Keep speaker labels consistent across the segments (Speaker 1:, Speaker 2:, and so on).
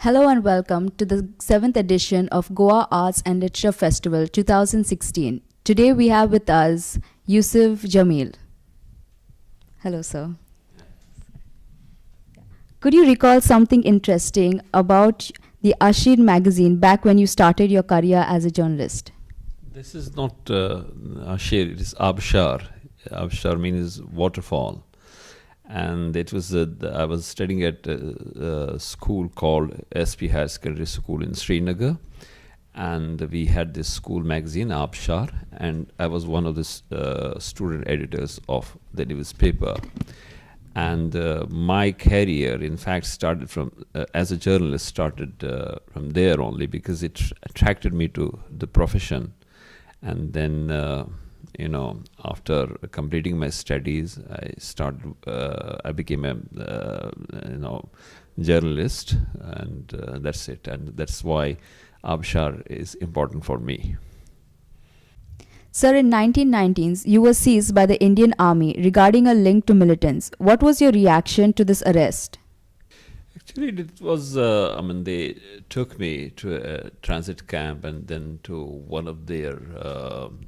Speaker 1: Hello and welcome to the 7th edition of Goa Arts and Literature Festival 2016. Today we have with us Yusuf Jameel. Hello, sir. Could you recall something interesting about the Ashir magazine back when you started your career as a journalist?
Speaker 2: This is not Ashir, it is Abshar. Abshar means waterfall. And it was I was studying at a school called SP Higher Secondary School in Srinagar, and we had this school magazine Abshar, and I was one of the student editors of the newspaper. And my career, in fact, started from as a journalist, started from there only because it attracted me to the profession. And then after completing my studies, I became a journalist, and that's it. And that's why Abshar is important for me.
Speaker 1: Sir, in 1919s, you were seized by the Indian Army regarding a link to militants. What was your reaction to this arrest?
Speaker 2: Actually, it was, they took me to a transit camp and then to one of their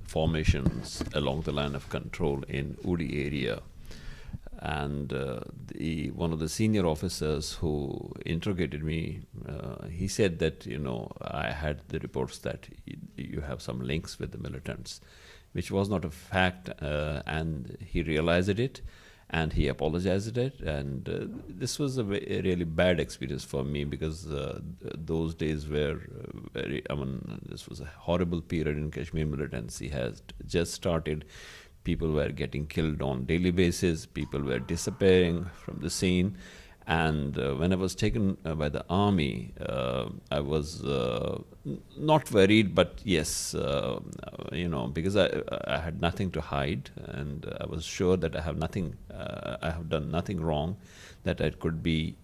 Speaker 2: formations along the line of control in Udi area. And one of the senior officers who interrogated me, he said that, I had the reports that you have some links with the militants, which was not a fact, and he realized it. And he apologized it, and this was a really bad experience for me because those days were this was a horrible period in Kashmir. Militancy has just started. People were getting killed on daily basis. People were disappearing from the scene. And when I was taken by the army, I was not worried, but yes, because I had nothing to hide, and I was sure that I have done nothing wrong, that I could be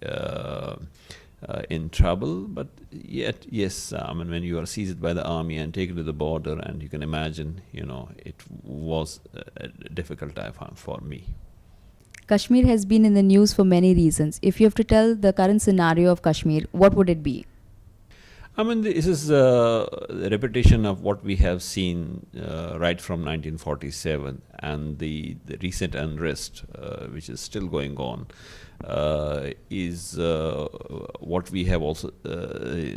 Speaker 2: in trouble. But yet, yes, when you are seized by the army and taken to the border, and you can imagine, it was a difficult time for me.
Speaker 1: Kashmir has been in the news for many reasons. If you have to tell the current scenario of Kashmir, what would it be?
Speaker 2: This is a repetition of what we have seen right from 1947, and the recent unrest, which is still going on, is what we have also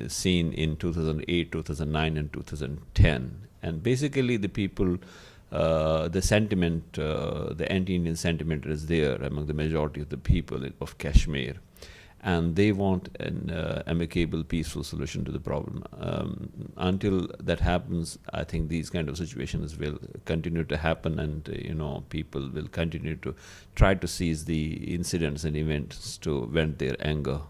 Speaker 2: seen in 2008, 2009, and 2010. And basically, the people. The sentiment, the anti-Indian sentiment is there among the majority of the people of Kashmir, and they want an amicable, peaceful solution to the problem. Until that happens, I think these kind of situations will continue to happen, and people will continue to try to seize the incidents and events to vent their anger.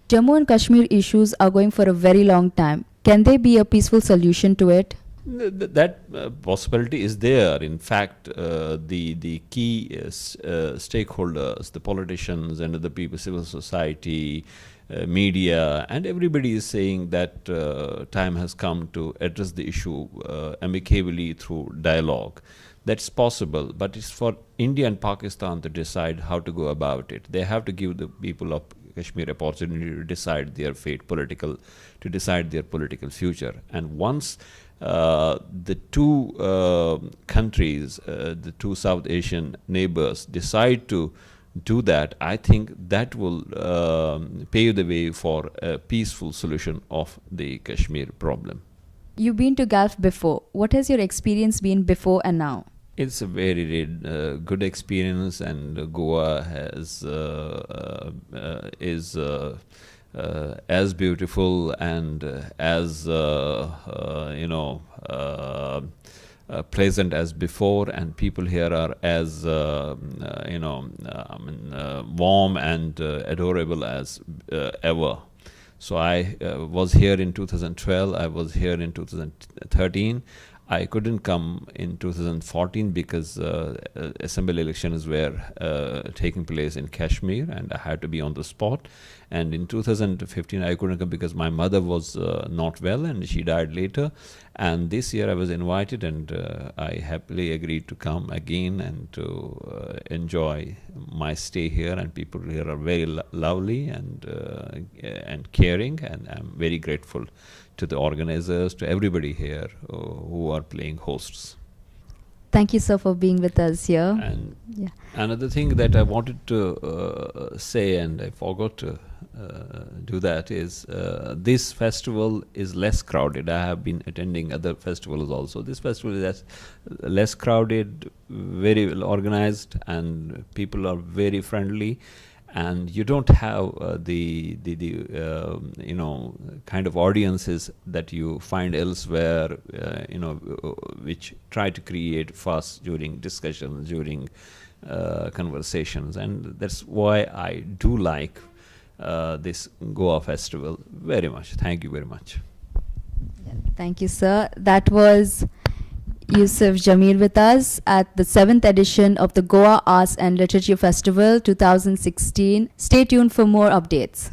Speaker 1: Jammu and Kashmir issues are going for a very long time. Can there be a peaceful solution to it?
Speaker 2: That possibility is there. In fact, the key stakeholders, the politicians and other people, civil society, media, and everybody is saying that time has come to address the issue amicably through dialogue. That's possible, but it's for India and Pakistan to decide how to go about it. They have to give the people of Kashmir opportunity to decide their fate, to decide their political future. And once the two countries, the two South Asian neighbors, decide to do that, I think that will pave the way for a peaceful solution of the Kashmir problem.
Speaker 1: You've been to GALF before. What has your experience been before and now?
Speaker 2: It's a very good experience, and Goa is as beautiful and as pleasant as before, and people here are as warm and adorable as ever. So I was here in 2012. I was here in 2013. I couldn't come in 2014 because assembly elections were taking place in Kashmir, and I had to be on the spot. And in 2015, I couldn't come because my mother was not well and she died later. And this year I was invited, and I happily agreed to come again and to enjoy my stay here. And people here are very lovely and caring, and I'm very grateful to the organizers, to everybody here who are playing hosts.
Speaker 1: Thank you, sir, for being with us here.
Speaker 2: And
Speaker 1: Yeah.
Speaker 2: another thing that I wanted to say, and I forgot to do that, is this festival is less crowded. I have been attending other festivals also. This festival is less crowded, very well organized, and people are very friendly. And you don't have the kind of audiences that you find elsewhere, which try to create fuss during discussions, during conversations. And that's why I do like this Goa festival very much. Thank you very much.
Speaker 1: Thank you, sir. That was Yusuf Jameel with us at the 7th edition of the Goa Arts and Literature Festival 2016. Stay tuned for more updates.